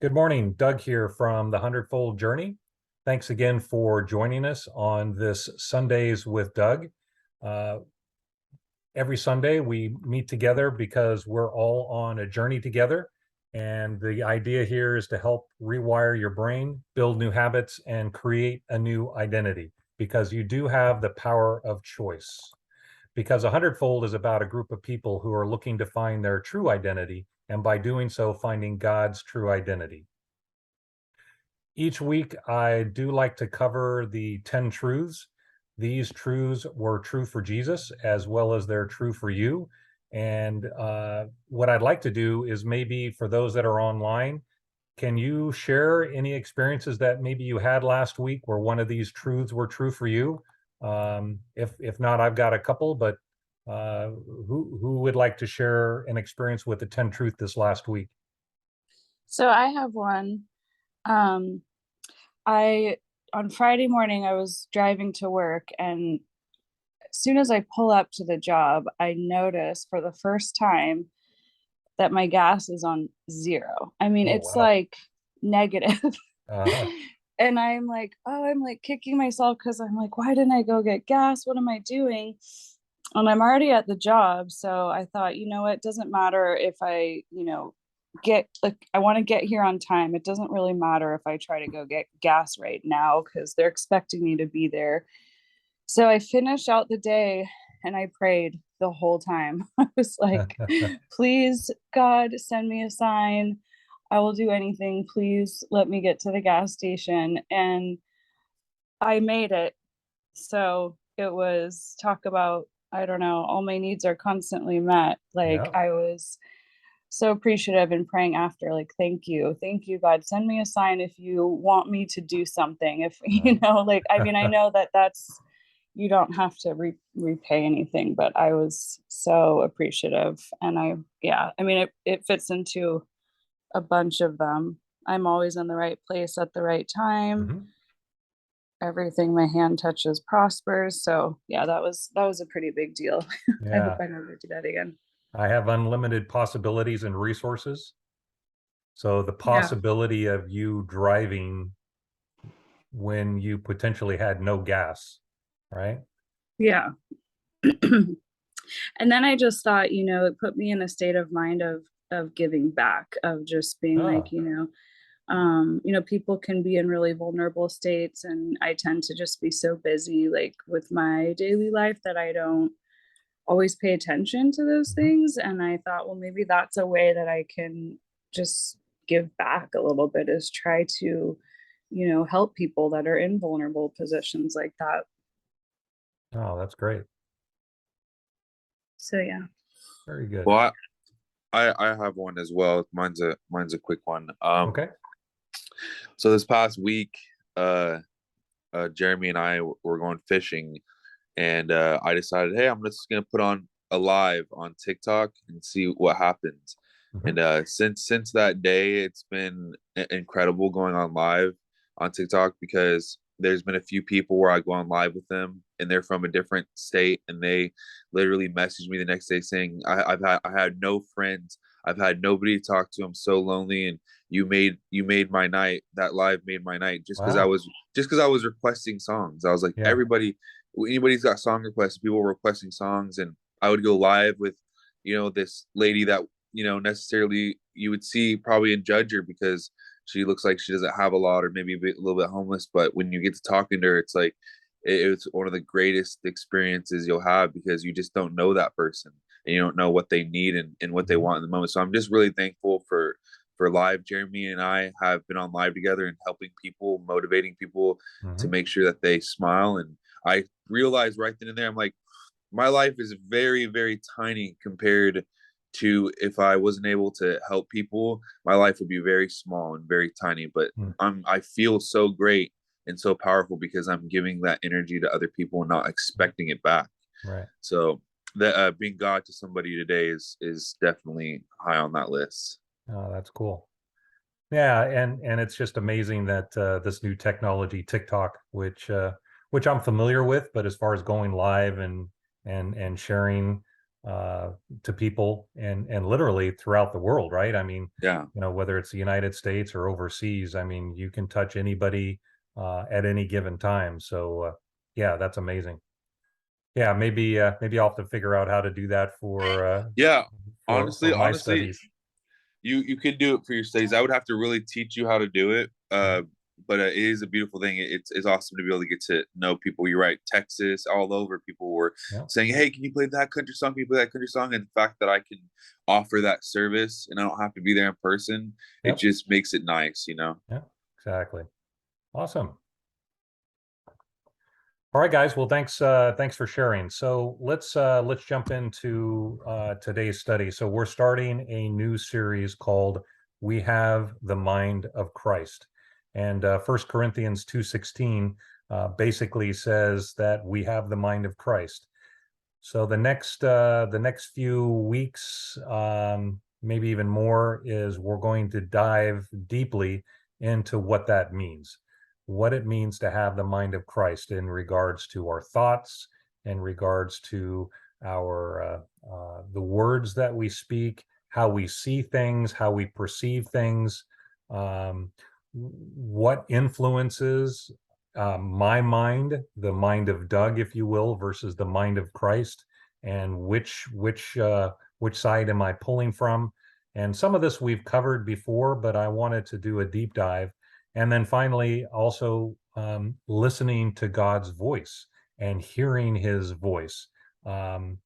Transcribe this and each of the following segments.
Good morning, Doug here from the Hundredfold Journey. Thanks again for joining us on this Sundays with Doug. Uh, every Sunday we meet together because we're all on a journey together. And the idea here is to help rewire your brain, build new habits, and create a new identity because you do have the power of choice. Because a hundredfold is about a group of people who are looking to find their true identity, and by doing so, finding God's true identity. Each week, I do like to cover the 10 truths. These truths were true for Jesus as well as they're true for you. And what I'd like to do is maybe for those that are online, can you share any experiences that maybe you had last week where one of these truths were true for you? If not, I've got a couple, but who would like to share an experience with the 10 truth this last week? So I have one. Um, I on Friday morning I was driving to work, and as soon as I pull up to the job, I notice for the first time that my gas is on zero. I mean, Oh, it's wow. like negative. Uh-huh. And I'm like, oh, I'm like kicking myself because I'm like, why didn't I go get gas? What am I doing? And I'm already at the job. So I thought, it doesn't matter if I want to get here on time. It doesn't really matter if I try to go get gas right now because they're expecting me to be there. So I finished out the day and I prayed the whole time. I was like, please, God, send me a sign. I will do anything. Please let me get to the gas station. And I made it. So it was talk about, I don't know, all my needs are constantly met. Like Yeah. I was so appreciative and praying after, like, thank you. Thank you, God. Send me a sign if you want me to do something. If, Right. like, I mean, I know that you don't have to repay anything, but I was so appreciative. And yeah, I mean, it fits into a bunch of them. I'm always in the right place at the right time. Mhm. Everything my hand touches prospers. So yeah, that was a pretty big deal. I hope Yeah. I never do that again. I have unlimited possibilities and resources. So the Yeah. possibility of you driving when you potentially had no gas, right? Yeah. And then I just thought, it put me in a state of mind of giving back, of just being like, Oh, people can be in really vulnerable states, and I tend to just be so busy, like with my daily life, that I don't always pay attention to those mhm. things. And I thought, well, maybe that's a way that I can just give back a little bit, is try to, help people that are in vulnerable positions like that. Oh, that's great. So yeah. Very good. Well, I have one as well. Mine's a quick one. Okay. So this past week, uh, Jeremy and I were going fishing, and I decided, hey, I'm just gonna put on a live on TikTok and see what happens. Mhm. And since that day, it's been incredible going on live on TikTok because there's been a few people where I go on live with them, and they're from a different state, and they literally message me the next day saying, I had no friends, I've had nobody to talk to, I'm so lonely, and you made my night. That live made my night Wow. just because I was requesting songs. I was like, Yeah. anybody's got song requests, people were requesting songs, and I would go live with, this lady that, necessarily you would see probably and judge her because she looks like she doesn't have a lot or maybe a little bit homeless. But when you get to talking to her, it's like, it's one of the greatest experiences you'll have because you just don't know that person and you don't know what they need and what they Mhm. want in the moment. So I'm just really thankful for live. Jeremy and I have been on live together and helping people, motivating people to Mhm. make sure that they smile. And I realized right then and there, I'm like, my life is very, very tiny compared to if I wasn't able to help people, my life would be very small and very tiny. But Mm. I feel so great and so powerful because I'm giving that energy to other people and not expecting it back. Right. So that being God to somebody today is definitely high on that list. Oh, that's cool. Yeah, and it's just amazing that this new technology, TikTok, which I'm familiar with, but as far as going live and sharing, to people and literally throughout the world, right? I mean, Yeah. whether it's the United States or overseas, I mean, you can touch anybody at any given time. So yeah, that's amazing. Yeah, maybe I'll have to figure out how to do that Yeah. for my Honestly, studies. you could do it for your studies. I would have to really teach you how to do it. Mhm. But it is a beautiful thing. It's awesome to be able to get to know people. You're right, Texas, all over. People were Yeah, saying, "Hey, can you play that country song? Can you play that country song?" And the fact that I can offer that service and I don't have to be there in person, it yep, just makes it nice, you know. yeah, exactly. Awesome. All right, guys. Well, thanks for sharing. So let's jump into today's study. So we're starting a new series called "We Have the Mind of Christ," and 1 Corinthians 2:16 basically says that we have the mind of Christ. So the next few weeks, maybe even more, is we're going to dive deeply into what that means, what it means to have the mind of Christ in regards to our thoughts, in regards to our the words that we speak, how we see things, how we perceive things, um, what influences my mind, the mind of Doug, if you will, versus the mind of Christ, and which side am I pulling from? And some of this we've covered before, but I wanted to do a deep dive. And then finally, also listening to God's voice and hearing His voice. Um,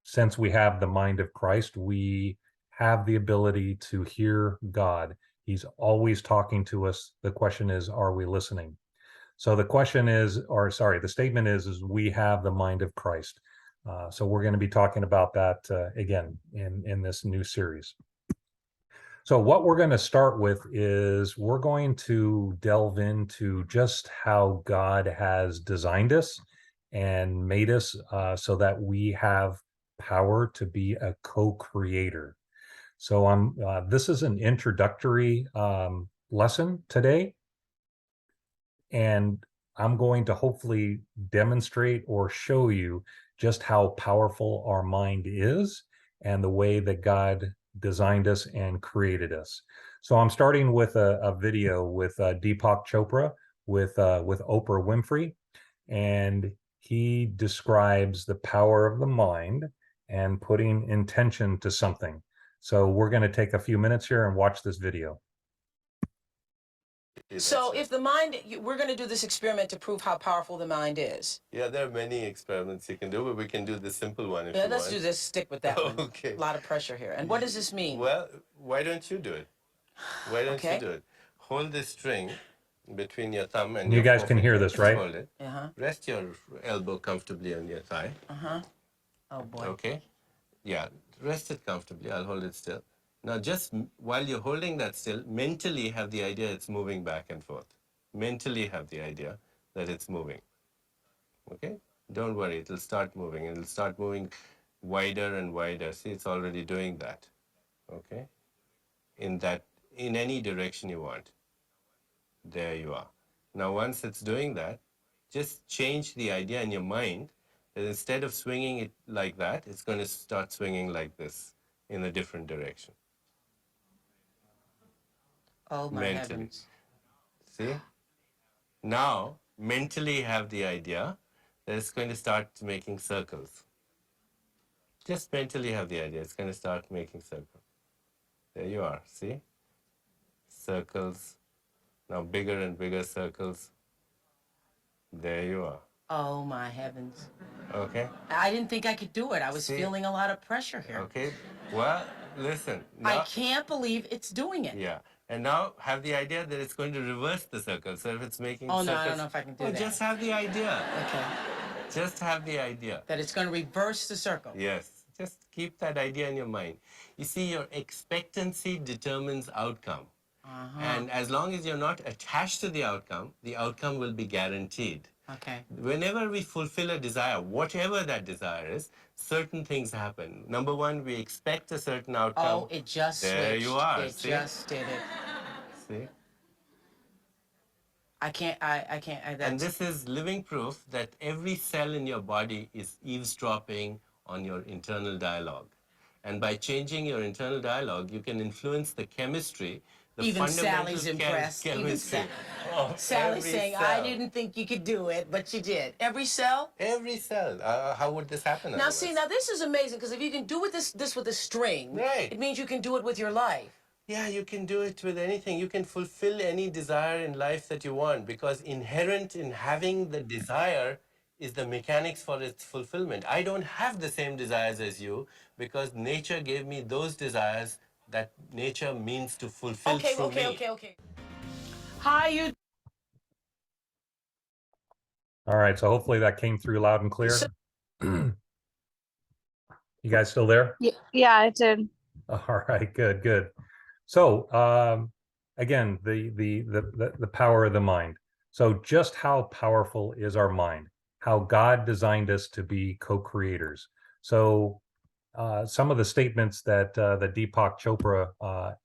since we have the mind of Christ, we have the ability to hear God. He's always talking to us. The question is, are we listening? So the question is, or sorry, the statement is we have the mind of Christ. So we're going to be talking about that again in this new series. So what we're going to start with is we're going to delve into just how God has designed us and made us so that we have power to be a co-creator. So this is an introductory lesson today, and I'm going to hopefully demonstrate or show you just how powerful our mind is and the way that God designed us and created us. So I'm starting with a video with Deepak Chopra with Oprah Winfrey, and he describes the power of the mind and putting intention to something. So we're going to take a few minutes here and watch this video. So if the mind, we're going to do this experiment to prove how powerful the mind is. Yeah, there are many experiments you can do, but we can do the simple one if Yeah, you let's want. do this. Stick with that one. Okay. A lot of pressure here. And what does this mean? Well, why don't you do it? Why don't Okay. you do it? Hold this string between your thumb and You your guys can hear forefinger. this, Just right? hold it. Uh-huh. Rest your elbow comfortably on your thigh. Uh-huh. Oh, boy. Okay? Yeah, rest it comfortably. I'll hold it still. Now, just while you're holding that still, mentally have the idea it's moving back and forth. Mentally have the idea that it's moving. Okay? Don't worry, it'll start moving. It'll start moving wider and wider. See, it's already doing that. Okay? In any direction you want. There you are. Now, once it's doing that, just change the idea in your mind that instead of swinging it like that, it's going to start swinging like this in a different direction. Oh, my Mentally. heavens. See? Now, mentally have the idea that it's going to start making circles. Just mentally have the idea it's going to start making circles. There you are, see? Circles. Now bigger and bigger circles. There you are. Oh, my heavens. Okay? I didn't think I could do it. I was See? feeling a lot of pressure here. Okay? Well, listen. I Now, can't believe it's doing it. yeah. And now have the idea that it's going to reverse the circle. So if it's making Oh, circles. no, I don't know if I can do that. Just have the idea. Okay. Just have the idea. That it's going to reverse the circle. Yes. Just keep that idea in your mind. You see, your expectancy determines outcome. Uh-huh. And as long as you're not attached to the outcome will be guaranteed. Okay. Whenever we fulfill a desire, whatever that desire is, certain things happen. Number one, we expect a certain outcome. Oh, it just There switched. you are. It See? just did it. See? I can't, And this is living proof that every cell in your body is eavesdropping on your internal dialogue. And by changing your internal dialogue, you can influence the chemistry, the Even fundamental Sally's impressed. Even chemistry of Sally's every saying, I cell. didn't think you could do it, but you did. Every cell? Every cell. How would this happen Now, otherwise? see, now this is amazing because if you can do with this with a string, Right. it means you can do it with your life. Yeah, you can do it with anything. You can fulfill any desire in life that you want, because inherent in having the desire is the mechanics for its fulfillment. I don't have the same desires as you because nature gave me those desires that nature means to fulfill through me. Okay. Hi, you. All right, so hopefully that came through loud and clear. So- You guys still there? Yeah, it did. All right, good. So again, the power of the mind. So just how powerful is our mind? How God designed us to be co-creators. So some of the statements that Deepak Chopra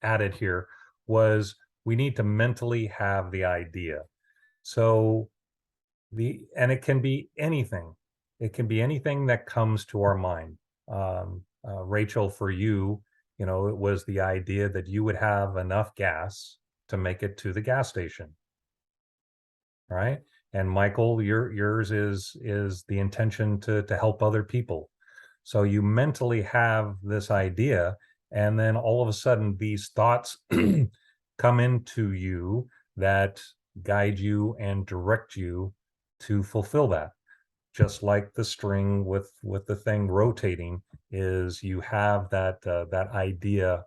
added here was we need to mentally have the idea. So and it can be anything. It can be anything that comes to our mind. Rachel, for you, you know, it was the idea that you would have enough gas to make it to the gas station, right? And Michael, yours is the intention to help other people. So you mentally have this idea, and then all of a sudden these thoughts come into you that guide you and direct you to fulfill that. Just like the string with the thing rotating, is you have that that idea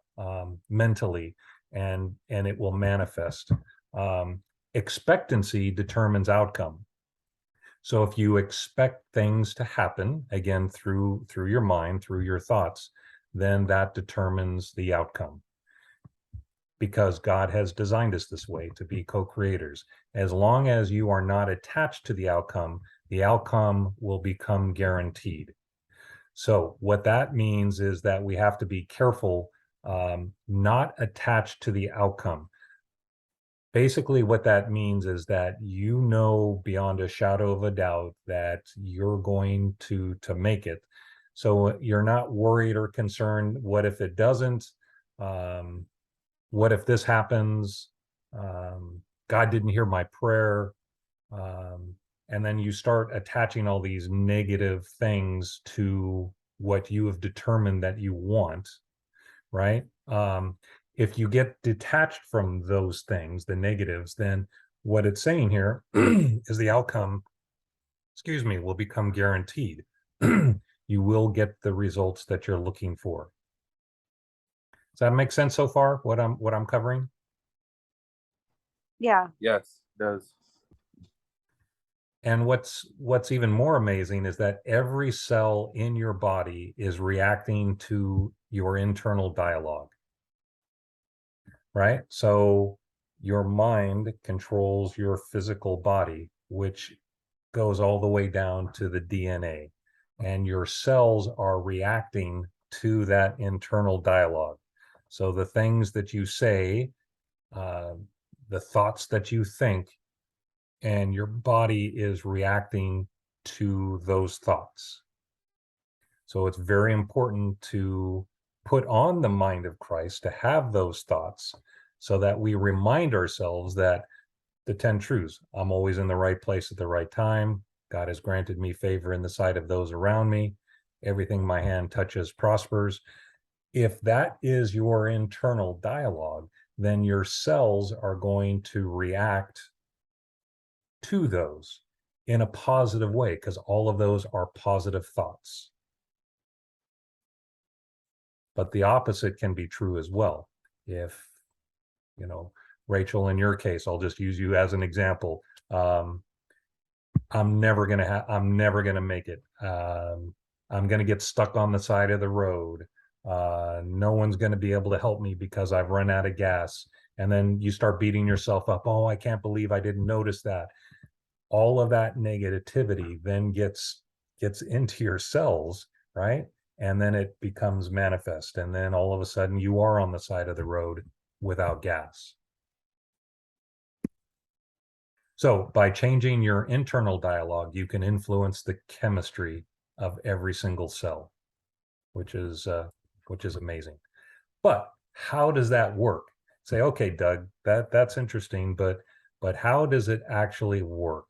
mentally, and it will manifest. Expectancy determines outcome. So if you expect things to happen, again, through your mind, through your thoughts, then that determines the outcome. Because God has designed us this way to be co-creators. As long as you are not attached to the outcome will become guaranteed. So what that means is that we have to be careful, not attached to the outcome. Basically, what that means is that you know beyond a shadow of a doubt that you're going to make it. So you're not worried or concerned, what if it doesn't? What if this happens? God didn't hear my prayer. And then you start attaching all these negative things to what you have determined that you want, right? If you get detached from those things, the negatives, then what it's saying here is the outcome, will become guaranteed. You will get the results that you're looking for. Does that make sense so far, what I'm covering? Yeah. Yes, it does. And what's even more amazing is that every cell in your body is reacting to your internal dialogue. Right? So your mind controls your physical body, which goes all the way down to the DNA. And your cells are reacting to that internal dialogue. So the things that you say, the thoughts that you think, and your body is reacting to those thoughts. So it's very important to put on the mind of Christ, to have those thoughts, so that we remind ourselves that the 10 truths, I'm always in the right place at the right time. God has granted me favor in the sight of those around me. Everything my hand touches prospers. If that is your internal dialogue, then your cells are going to react to those in a positive way, because all of those are positive thoughts. But the opposite can be true as well. If, you know, Rachel, in your case, I'll just use you as an example. I'm never gonna make it. I'm gonna get stuck on the side of the road. No one's gonna be able to help me because I've run out of gas. And then you start beating yourself up. Oh, I can't believe I didn't notice that. All of that negativity then gets into your cells, right? And then it becomes manifest. And then all of a sudden you are on the side of the road without gas. So by changing your internal dialogue, you can influence the chemistry of every single cell, which is amazing. But how does that work? Say, okay, Doug, that's interesting, but how does it actually work?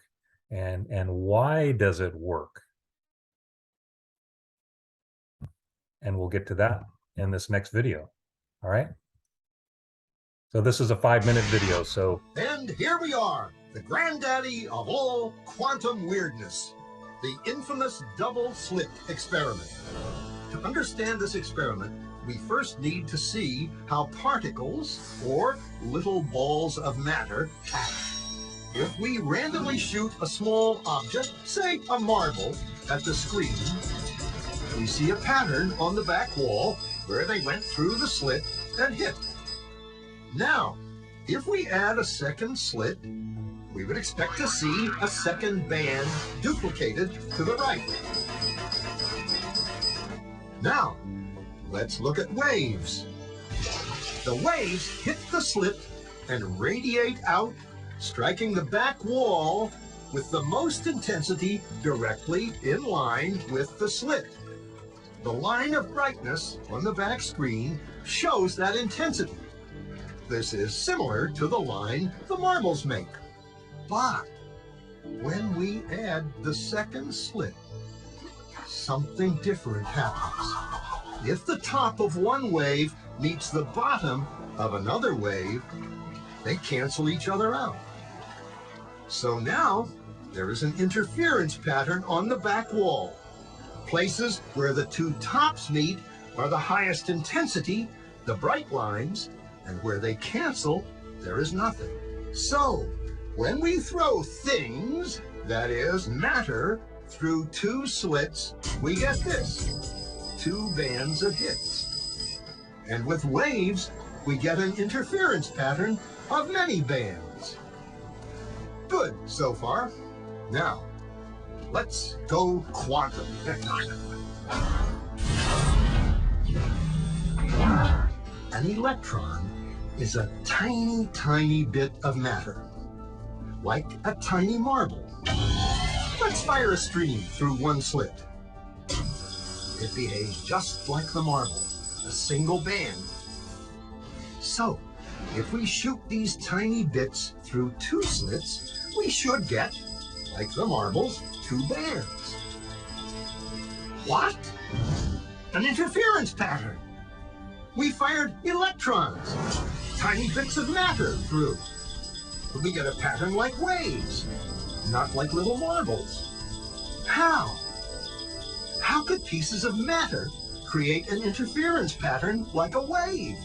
And why does it work? And we'll get to that in this next video. All right. So this is a 5-minute video. So, and here we are, the granddaddy of all quantum weirdness, the infamous double slit experiment. To understand this experiment, we first need to see how particles, or little balls of matter, act. If we randomly shoot a small object, say a marble, at the screen, we see a pattern on the back wall where they went through the slit and hit. Now, if we add a second slit, we would expect to see a second band duplicated to the right. Now, let's look at waves. The waves hit the slit and radiate out, striking the back wall with the most intensity directly in line with the slit. The line of brightness on the back screen shows that intensity. This is similar to the line the marbles make. But when we add the second slit, something different happens. If the top of one wave meets the bottom of another wave, they cancel each other out. So now there is an interference pattern on the back wall. Places where the two tops meet are the highest intensity, the bright lines, and where they cancel, there is nothing. So, when we throw things, that is, matter, through two slits, we get this, 2 bands of hits. And with waves, we get an interference pattern of many bands. Good so far. Now, let's go quantum. An electron is a tiny, tiny bit of matter, like a tiny marble. Let's fire a stream through one slit. It behaves just like the marble, a single band. So, if we shoot these tiny bits through 2 slits, we should get, like the marbles, 2 bands. What? An interference pattern. We fired electrons, tiny bits of matter through. But we get a pattern like waves, not like little marbles. How? How could pieces of matter create an interference pattern like a wave?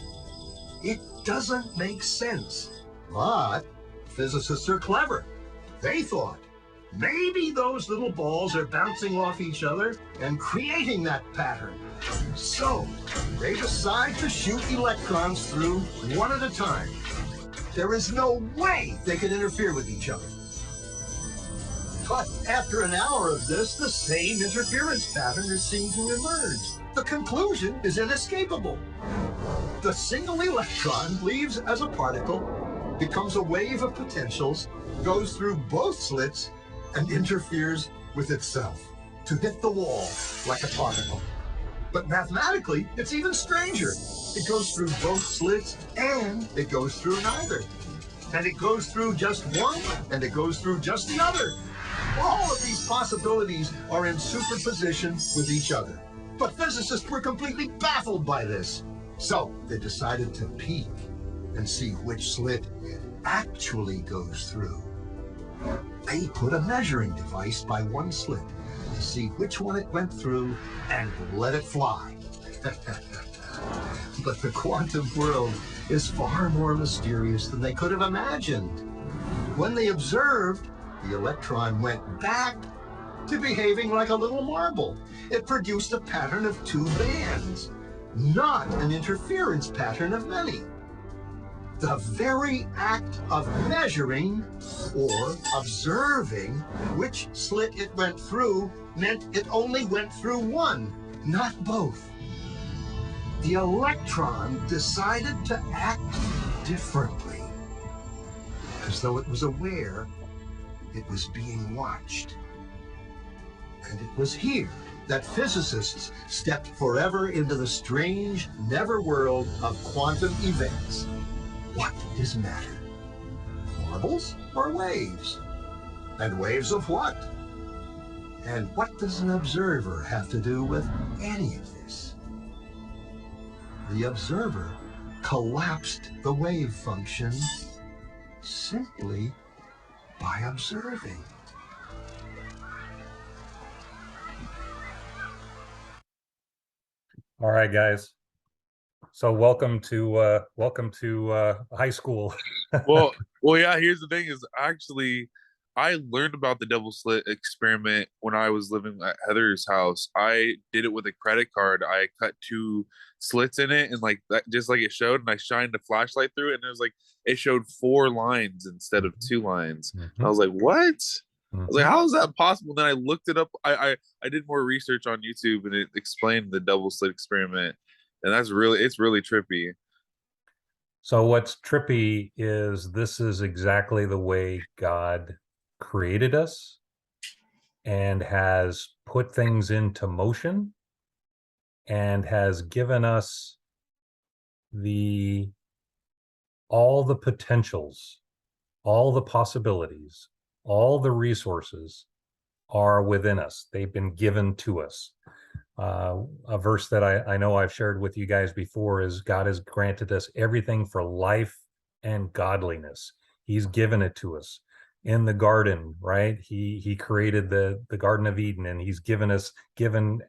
It doesn't make sense. But physicists are clever. They thought, maybe those little balls are bouncing off each other and creating that pattern. So, they decide to shoot electrons through one at a time. There is no way they can interfere with each other. But after an hour of this, the same interference pattern is seen to emerge. The conclusion is inescapable. The single electron leaves as a particle, becomes a wave of potentials, goes through both slits, and interferes with itself to hit the wall like a particle. But mathematically, it's even stranger. It goes through both slits and it goes through neither. And it goes through just one and it goes through just the other. All of these possibilities are in superposition with each other. But physicists were completely baffled by this. So they decided to peek and see which slit it actually goes through. They put a measuring device by one slit to see which one it went through and let it fly. But the quantum world is far more mysterious than they could have imagined. When they observed, the electron went back to behaving like a little marble. It produced a pattern of 2 bands, not an interference pattern of many. The very act of measuring or observing which slit it went through meant it only went through one, not both. The electron decided to act differently, as though it was aware it was being watched. And it was here that physicists stepped forever into the strange, never world of quantum events. What is matter? Marbles or waves? And waves of what? And what does an observer have to do with any of this? The observer collapsed the wave function simply by observing. All right, guys. So welcome to high school. Well, yeah. Here's the thing: is actually, I learned about the double slit experiment when I was living at Heather's house. I did it with a credit card. I cut 2 slits in it, and like that, just like it showed, and I shined a flashlight through it, and it was like it showed 4 lines instead of 2 lines. Mhm. I was like, what? I was like, Mhm. how is that possible? Then I looked it up. I did more research on YouTube, and it explained the double slit experiment, and it's really trippy. So what's trippy is this is exactly the way God created us and has put things into motion and has given us all the potentials, all the possibilities, all the resources are within us. They've been given to us. A verse that I know I've shared with you guys before is God has granted us everything for life and godliness. He's given it to us in the garden, right? He created the Garden of Eden, and he's given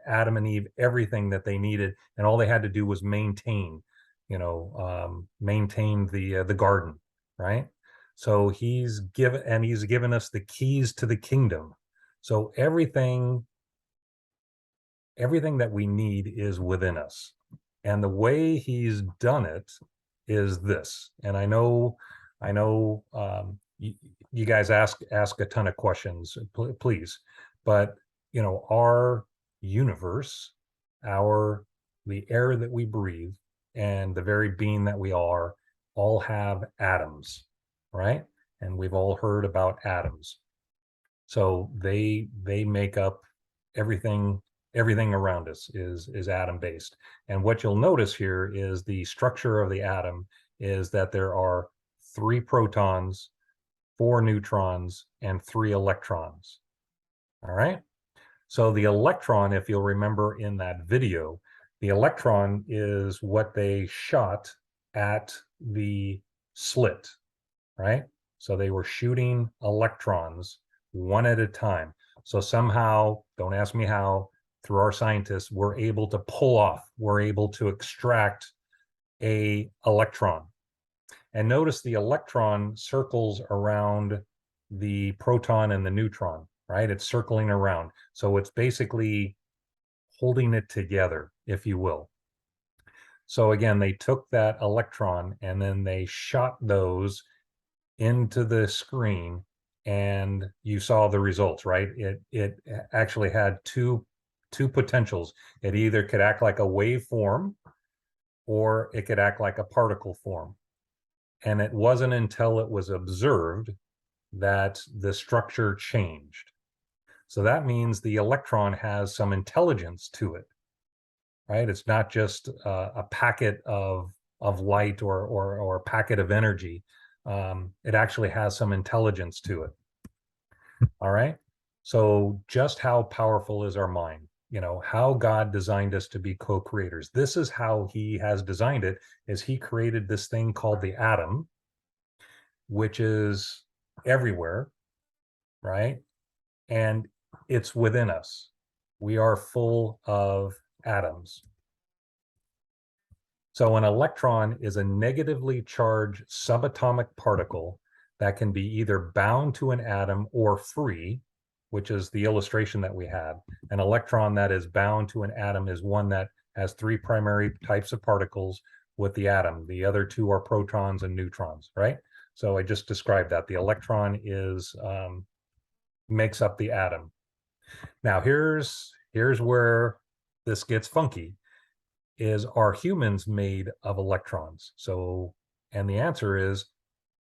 Adam and Eve everything that they needed, and all they had to do was maintain the garden, right? So he's given us the keys to the kingdom. So everything that we need is within us. And the way he's done it is this. And I know you guys ask a ton of questions, please, but our universe, the air that we breathe, and the very being that we are, all have atoms, right? And we've all heard about atoms. So they make up everything around us is atom based. And what you'll notice here is the structure of the atom is that there are 3 protons, 4 neutrons, and 3 electrons. All right. So the electron, if you'll remember in that video, the electron is what they shot at the slit, right? So they were shooting electrons one at a time. So somehow, don't ask me how, through our scientists, we're able to extract a electron. And notice the electron circles around the proton and the neutron, right? It's circling around. So it's basically holding it together, if you will. So again, they took that electron and then they shot those into the screen, and you saw the results, right? It actually had two potentials. It either could act like a wave form or it could act like a particle form. And it wasn't until it was observed that the structure changed. So that means the electron has some intelligence to it, right? It's not just a packet of light or a packet of energy. It actually has some intelligence to it. All right. So just how powerful is our mind? How God designed us to be co-creators. This is how he has designed it, is he created this thing called the atom, which is everywhere, right? And it's within us. We are full of atoms. So an electron is a negatively charged subatomic particle that can be either bound to an atom or free, which is the illustration that we had. An electron that is bound to an atom is one that has 3 primary types of particles with the atom. The other 2 are protons and neutrons, right? So I just described that. The electron makes up the atom. Now here's where this gets funky. Are humans made of electrons? And the answer is,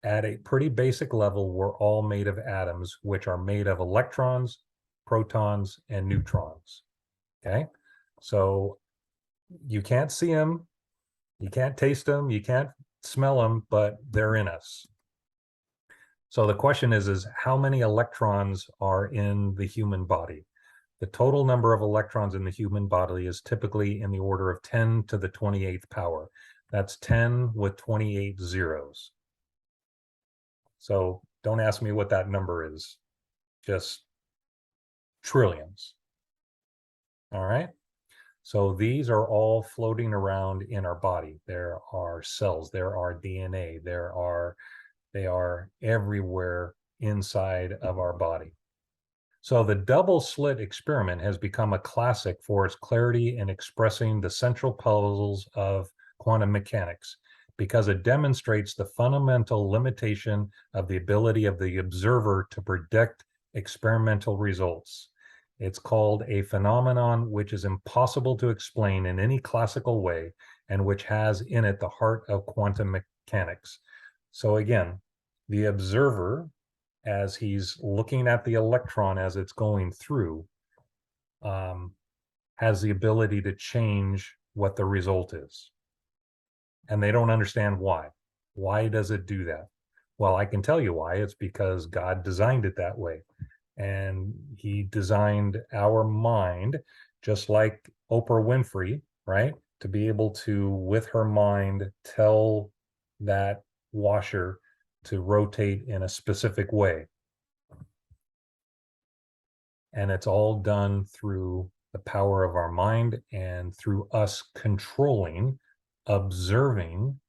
at a pretty basic level, we're all made of atoms, which are made of electrons, protons, and neutrons. Okay. So you can't see them, you can't taste them, you can't smell them, but they're in us. So the question is how many electrons are in the human body? The total number of electrons in the human body is typically in the order of 10 to the 28th power. That's 10 with 28 zeros. So don't ask me what that number is, just trillions. All right. So these are all floating around in our body. There are cells, there are DNA, they are everywhere inside of our body. So the double slit experiment has become a classic for its clarity in expressing the central puzzles of quantum mechanics because it demonstrates the fundamental limitation of the ability of the observer to predict experimental results. It's called a phenomenon which is impossible to explain in any classical way and which has in it the heart of quantum mechanics. So again, the observer, as he's looking at the electron as it's going through, has the ability to change what the result is. And they don't understand why. Why does it do that? Well, I can tell you why. It's because God designed it that way. And he designed our mind, just like Oprah Winfrey, right? To be able to, with her mind, tell that washer to rotate in a specific way. And it's all done through the power of our mind and through us controlling, observing,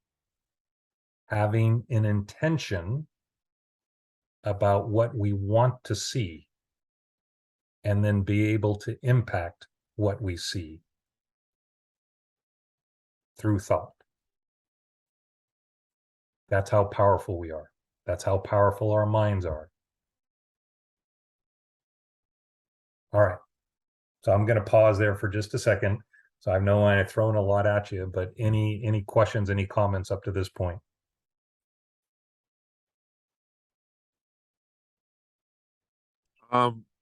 having an intention about what we want to see, and then be able to impact what we see through thought. That's how powerful we are. That's how powerful our minds are. All right. So I'm going to pause there for just a second. So I know I've thrown a lot at you, but any questions, any comments up to this point?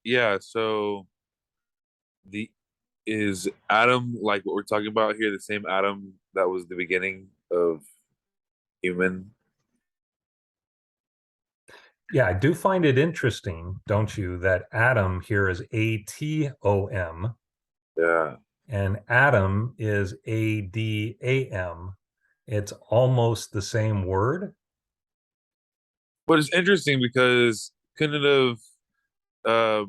Yeah, so the is Adam, like what we're talking about here, the same Adam that was the beginning of human? Yeah, I do find it interesting, don't you, that Adam here is ATOM Yeah. and Adam is ADAM. It's almost the same word. But it's interesting because couldn't it have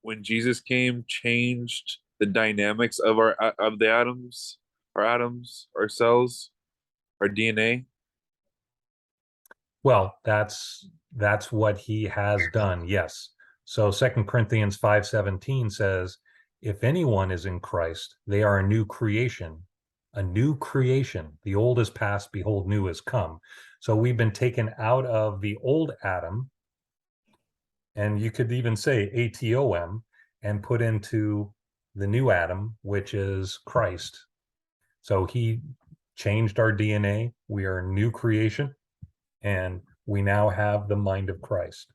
when Jesus came changed the dynamics of the atoms, our cells, our DNA? Well, that's what he has done. Yes. So 2 Corinthians 5:17 says, if anyone is in Christ, they are a new creation. A new creation. The old is past, behold, new is come. So we've been taken out of the old Adam, and you could even say ATOM, and put into the new Adam, which is Christ. So he changed our DNA. We are a new creation, and we now have the mind of Christ.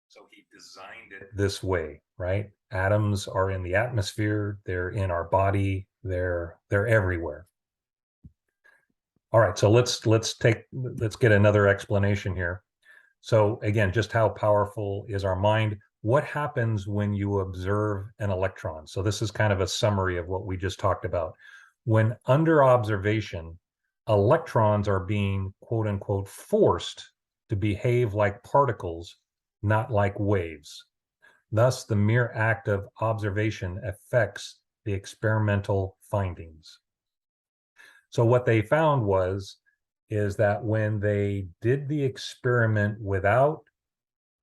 So he designed it this way, right? Atoms are in the atmosphere, they're in our body, they're everywhere. All right, so let's get another explanation here. So again, just how powerful is our mind? What happens when you observe an electron? So this is kind of a summary of what we just talked about. When under observation, electrons are being quote unquote forced to behave like particles, not like waves. Thus, the mere act of observation affects the experimental findings. So what they found is that when they did the experiment without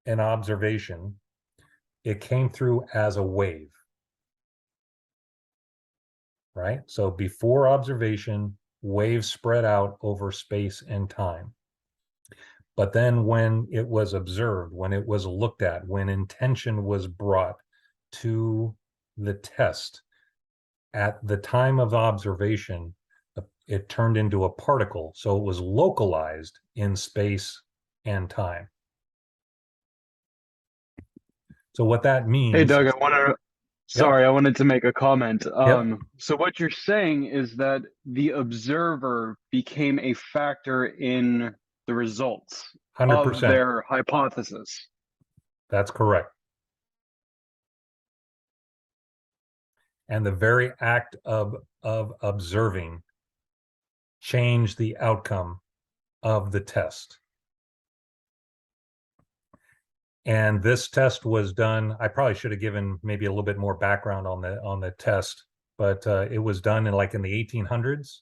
an observation, it came through as a wave, right? So before observation, waves spread out over space and time. But then when it was observed, when it was looked at, when intention was brought to the test, At the time of observation, it turned into a particle. So it was localized in space and time. So what that means. Hey, Doug, I wanted to make a comment. Yep. So what you're saying is that the observer became a factor in the results of 100%. their hypothesis. That's correct. And the very act of observing changed the outcome of the test. And this test was done, I probably should have given maybe a little bit more background on the test, but it was done in the 1800s.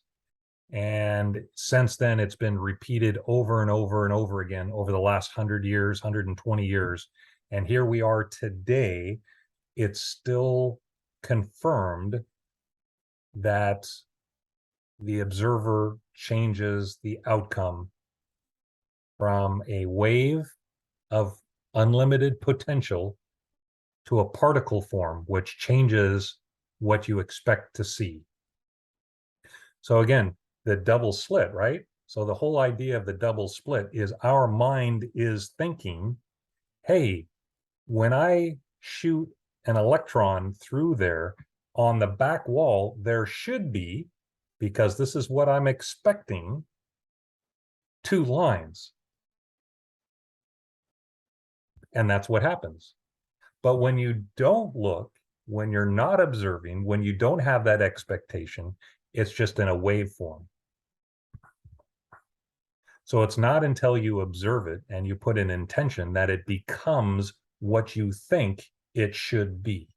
And since then, it's been repeated over and over and over again over the last 100 years, 120 years. And here we are today. It's still confirmed that the observer changes the outcome from a wave of unlimited potential to a particle form, which changes what you expect to see. So again, the double slit, right? So the whole idea of the double split is our mind is thinking, hey, when I shoot an electron through there, on the back wall, there should be, because this is what I'm expecting, 2 lines. And that's what happens. But when you don't look, when you're not observing, when you don't have that expectation, it's just in a waveform. So it's not until you observe it and you put an intention that it becomes what you think it should be.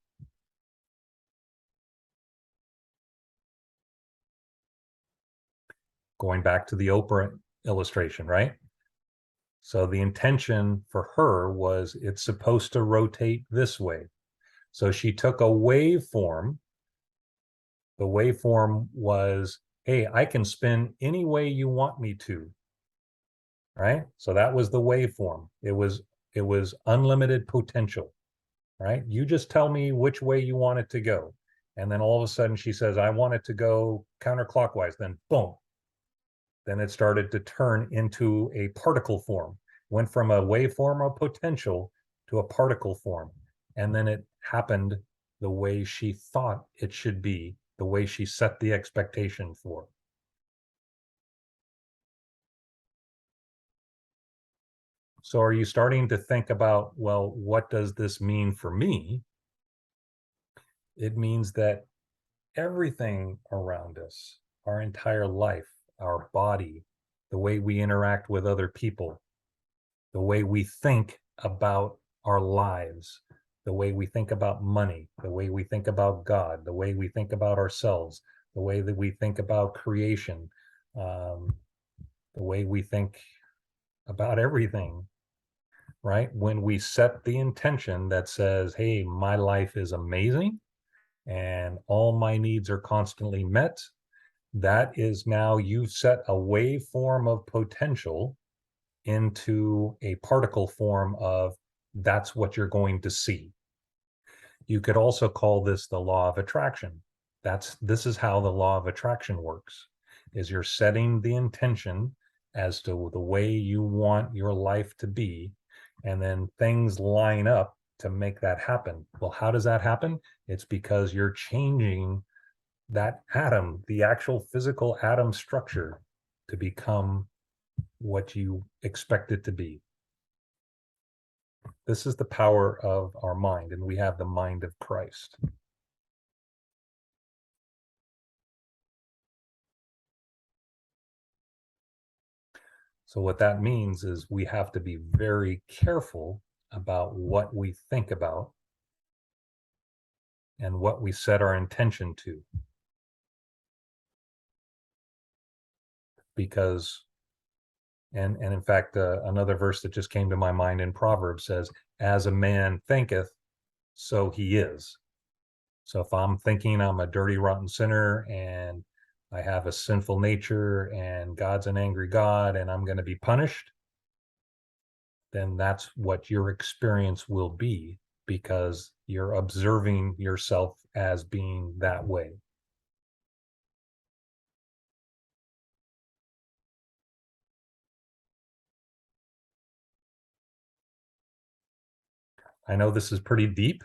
Going back to the Oprah illustration, right? So the intention for her was it's supposed to rotate this way. So she took a waveform. The waveform was, hey, I can spin any way you want me to, right? So that was the waveform. It was unlimited potential, right? You just tell me which way you want it to go. And then all of a sudden she says, I want it to go counterclockwise. Then boom. Then it started to turn into a particle form. Went from a waveform of potential to a particle form. And then it happened the way she thought it should be, the way she set the expectation for. So are you starting to think about, well, what does this mean for me? It means that everything around us, our entire life, our body, the way we interact with other people, the way we think about our lives, the way we think about money, the way we think about God, the way we think about ourselves, the way that we think about creation, the way we think about everything, right? When we set the intention that says, hey, my life is amazing and all my needs are constantly met, that is now you've set a waveform of potential into a particle form of that's what you're going to see. You could also call this the law of attraction. This is how the law of attraction works, is you're setting the intention as to the way you want your life to be, and then things line up to make that happen. Well, how does that happen? It's because you're changing that atom, the actual physical atom structure, to become what you expect it to be. This is the power of our mind, and we have the mind of Christ. So what that means is we have to be very careful about what we think about and what we set our intention to. Because, and in fact, another verse that just came to my mind in Proverbs says, as a man thinketh, so he is. So if I'm thinking I'm a dirty, rotten sinner and I have a sinful nature and God's an angry God and I'm going to be punished, then that's what your experience will be, because you're observing yourself as being that way. I know this is pretty deep,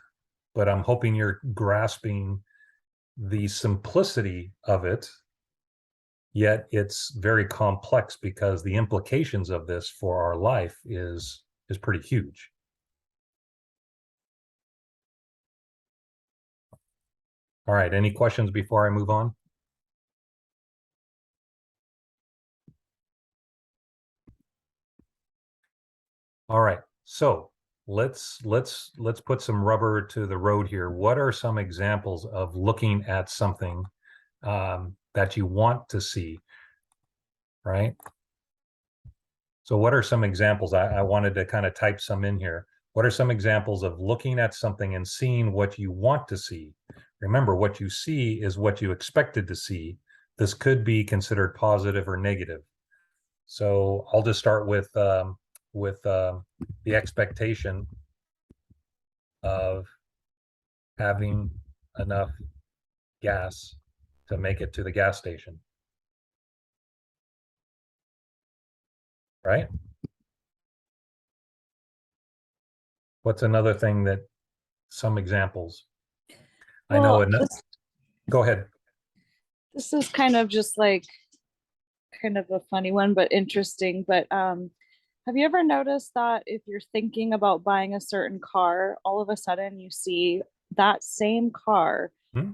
but I'm hoping you're grasping the simplicity of it, yet it's very complex because the implications of this for our life is pretty huge. All right, any questions before I move on? All right, so let's put some rubber to the road here. What are some examples of looking at something that you want to see, right? So what are some examples? I wanted to kind of type some in here. What are some examples of looking at something and seeing what you want to see? Remember, what you see is what you expected to see. This could be considered positive or negative. So I'll just start with the expectation of having enough gas to make it to the gas station, right? What's another thing that some examples? I know Well, enough. Go ahead. this is kind of just like kind of a funny one, but interesting. But have you ever noticed that if you're thinking about buying a certain car, all of a sudden you see that same car, Hmm?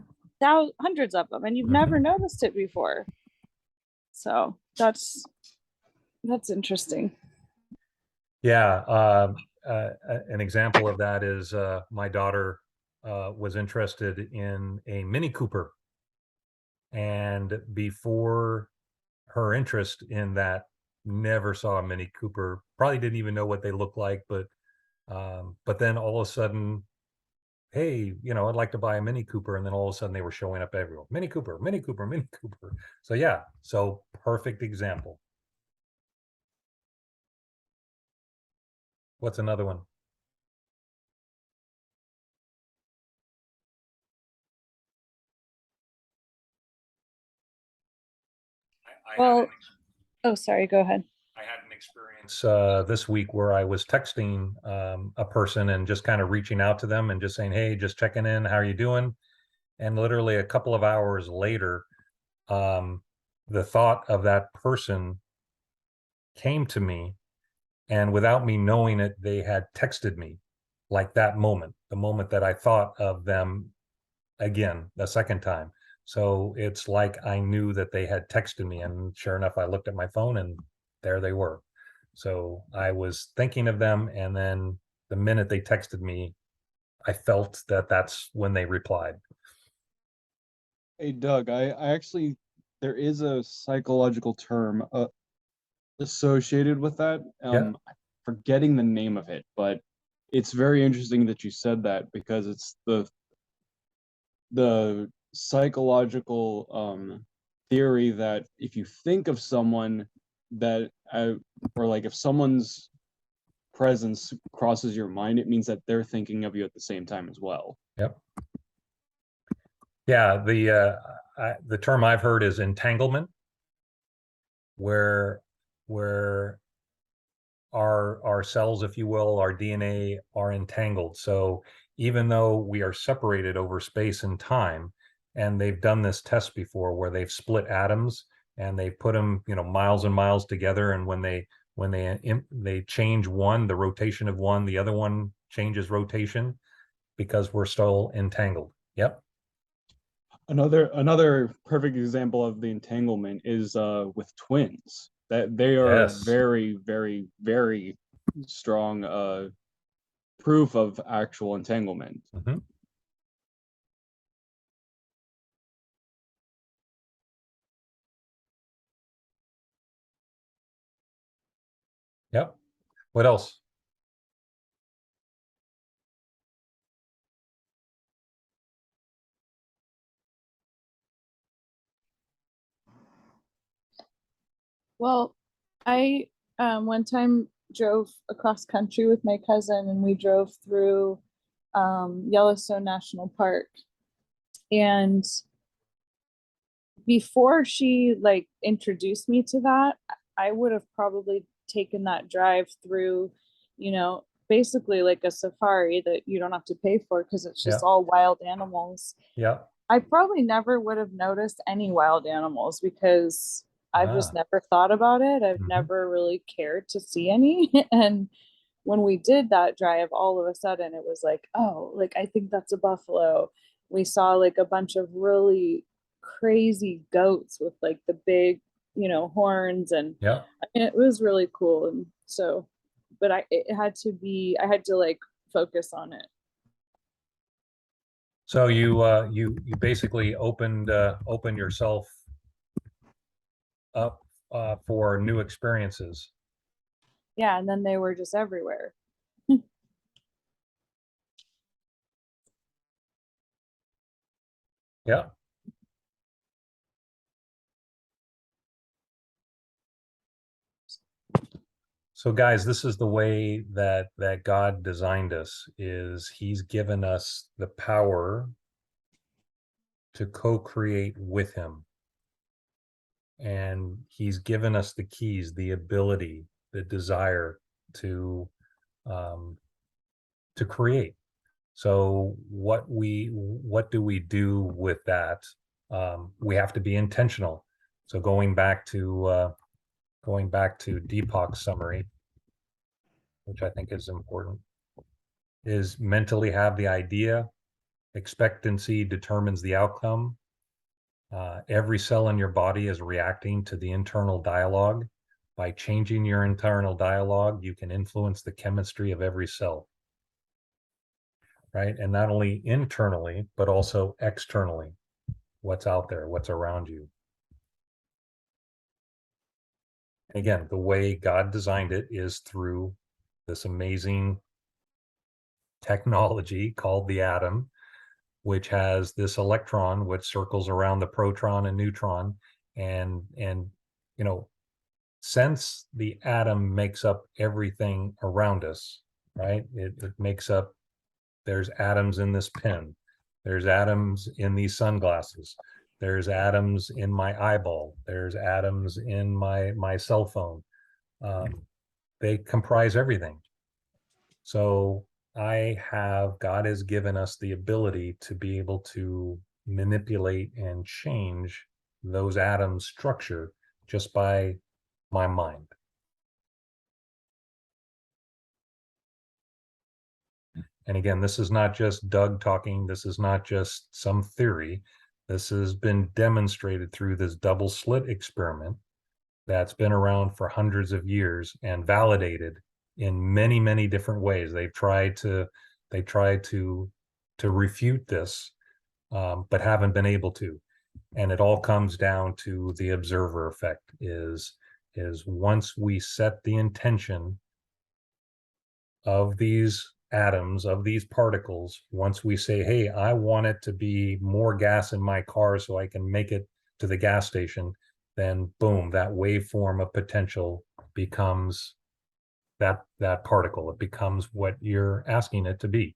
hundreds of them, and you've Mhm. never noticed it before? So that's interesting. Yeah, an example of that is my daughter was interested in a Mini Cooper, and before her interest in that, never saw a Mini Cooper. Probably didn't even know what they looked like, but then all of a sudden, hey, I'd like to buy a Mini Cooper, and then all of a sudden they were showing up everywhere. Mini Cooper, Mini Cooper, Mini Cooper. So yeah, so perfect example. What's another one? Well, oh, sorry, go ahead. I had an experience this week where I was texting a person and just kind of reaching out to them and just saying, "Hey, just checking in. How are you doing?" And literally a couple of hours later, the thought of that person came to me, and without me knowing it, they had texted me, like that moment, the moment that I thought of them again, the second time. So it's like I knew that they had texted me, and sure enough, I looked at my phone and there they were. So I was thinking of them, and then the minute they texted me, I felt that that's when they replied. Hey, Doug, I actually, there is a psychological term associated with that. Yeah. I'm forgetting the name of it, but it's very interesting that you said that because it's the psychological theory that if you think of someone that or like if someone's presence crosses your mind, it means that they're thinking of you at the same time as well. Yep. Yeah. The term I've heard is entanglement, where our cells, if you will, our DNA are entangled. So even though we are separated over space and time, and they've done this test before where they've split atoms and they put them, miles and miles together, and when they change one, the rotation of one, the other one changes rotation because we're still entangled. Yep. Another perfect example of the entanglement is with twins. That they are Yes. very, very, very strong proof of actual entanglement. Mhm. Yep. What else? Well, I one time drove across country with my cousin, and we drove through Yellowstone National Park. And before she like introduced me to that, I would have probably taken that drive through, basically like a safari that you don't have to pay for because it's just Yeah. all wild animals. Yeah. I probably never would have noticed any wild animals because I've just Ah. never thought about it. I've Mhm. never really cared to see any. And when we did that drive, all of a sudden it was like, oh, like I think that's a buffalo. We saw like a bunch of really crazy goats with like the big, horns, and Yeah. it was really cool. And so, but I had to like focus on it. So you basically opened yourself up for new experiences. Yeah, and then they were just everywhere. Yeah. So guys, this is the way that God designed us, is he's given us the power to co-create with him. And he's given us the keys, the ability, the desire to create. So what do we do with that? We have to be intentional. So going back to Deepak's summary, which I think is important, is mentally have the idea. Expectancy determines the outcome. Every cell in your body is reacting to the internal dialogue. By changing your internal dialogue, you can influence the chemistry of every cell. Right? And not only internally, but also externally. What's out there, what's around you. Again, the way God designed it is through this amazing technology called the atom, which has this electron which circles around the proton and neutron, and since the atom makes up everything around us, right? It makes up, there's atoms in this pen, there's atoms in these sunglasses, there's atoms in my eyeball, there's atoms in my cell phone. They comprise everything. So God has given us the ability to be able to manipulate and change those atoms' structure just by my mind. And again, this is not just Doug talking. This is not just some theory. This has been demonstrated through this double slit experiment that's been around for hundreds of years and validated in many, many different ways. They've tried to refute this, but haven't been able to. And it all comes down to the observer effect. Is once we set the intention of these atoms, of these particles, once we say, hey, I want it to be more gas in my car so I can make it to the gas station, then boom, that waveform of potential becomes that particle. It becomes what you're asking it to be.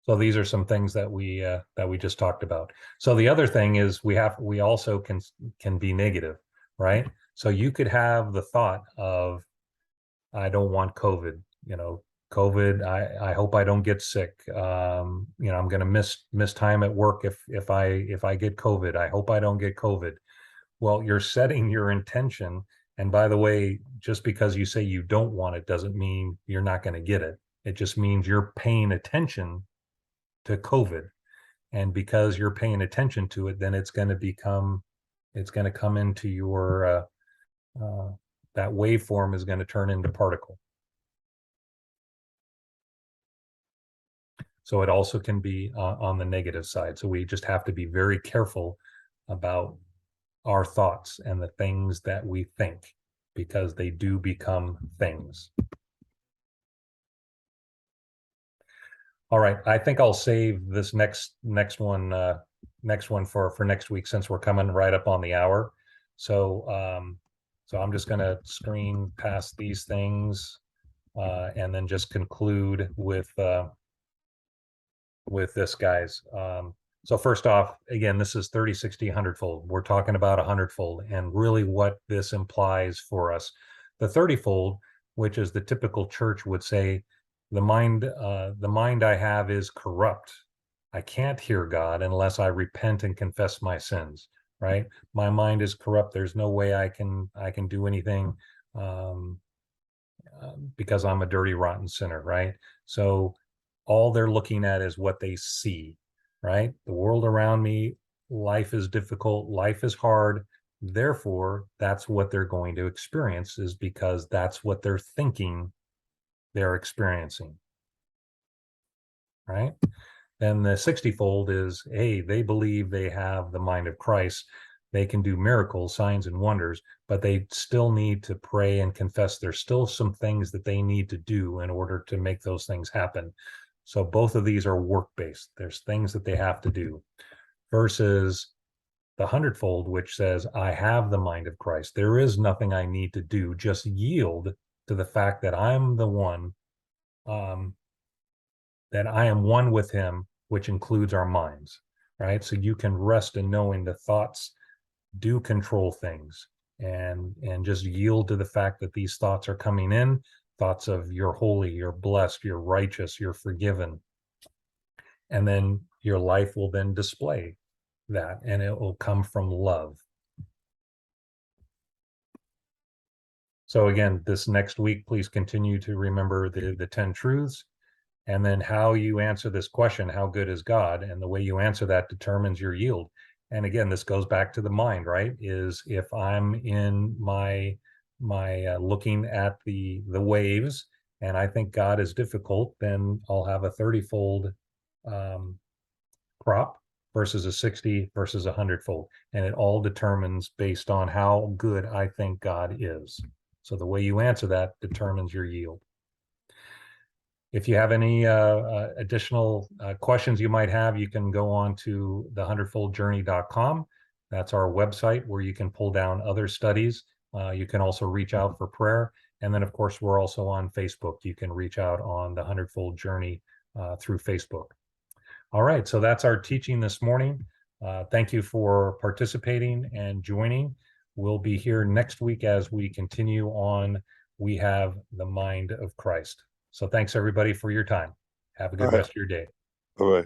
So these are some things that we just talked about. So the other thing is we also can be negative, right? So you could have the thought of, I don't want COVID, COVID, I hope I don't get sick. I'm going to miss time at work if I get COVID. I hope I don't get COVID. Well, you're setting your intention. And by the way, just because you say you don't want it doesn't mean you're not going to get it. It just means you're paying attention to COVID. And because you're paying attention to it, then it's going to come into your, that waveform is going to turn into particle. So it also can be on the negative side. So we just have to be very careful about our thoughts and the things that we think, because they do become things. All right, I think I'll save this next one for next week, since we're coming right up on the hour. So I'm just going to screen past these things and then just conclude with this, guys. So first off, again, this is 30, 60, 100-fold. We're talking about 100-fold, and really what this implies for us. The 30-fold, which is the typical church would say, the mind I have is corrupt. I can't hear God unless I repent and confess my sins, right? My mind is corrupt. There's no way I can do anything because I'm a dirty, rotten sinner, right? So all they're looking at is what they see, right? The world around me, life is difficult, life is hard. Therefore, that's what they're going to experience, is because that's what they're thinking they're experiencing, right? Then the 60-fold is, hey, they believe they have the mind of Christ. They can do miracles, signs, and wonders, but they still need to pray and confess. There's still some things that they need to do in order to make those things happen. So both of these are work-based. There's things that they have to do, versus the 100-fold, which says, I have the mind of Christ. There is nothing I need to do. Just yield to the fact that I'm the one, that I am one with him, which includes our minds, right? So you can rest in knowing the thoughts do control things, and just yield to the fact that these thoughts are coming in, thoughts of you're holy, you're blessed, you're righteous, you're forgiven. And then your life will then display that, and it will come from love. So again, this next week, please continue to remember the 10 truths, and then how you answer this question, how good is God? And the way you answer that determines your yield. And again, this goes back to the mind, right? Is if I'm in my looking at the waves and I think God is difficult, then I'll have a 30-fold crop versus a 60 versus a 100-fold. And it all determines based on how good I think God is. So the way you answer that determines your yield. If you have any additional questions you might have, you can go on to the100foldjourney.com. That's our website where you can pull down other studies. You can also reach out for prayer. And then, of course, we're also on Facebook. You can reach out on the 100-fold Journey through Facebook. All right, so that's our teaching this morning. Thank you for participating and joining. We'll be here next week as we continue on We Have the Mind of Christ. So thanks, everybody, for your time. Have a good rest of your day. Bye-bye.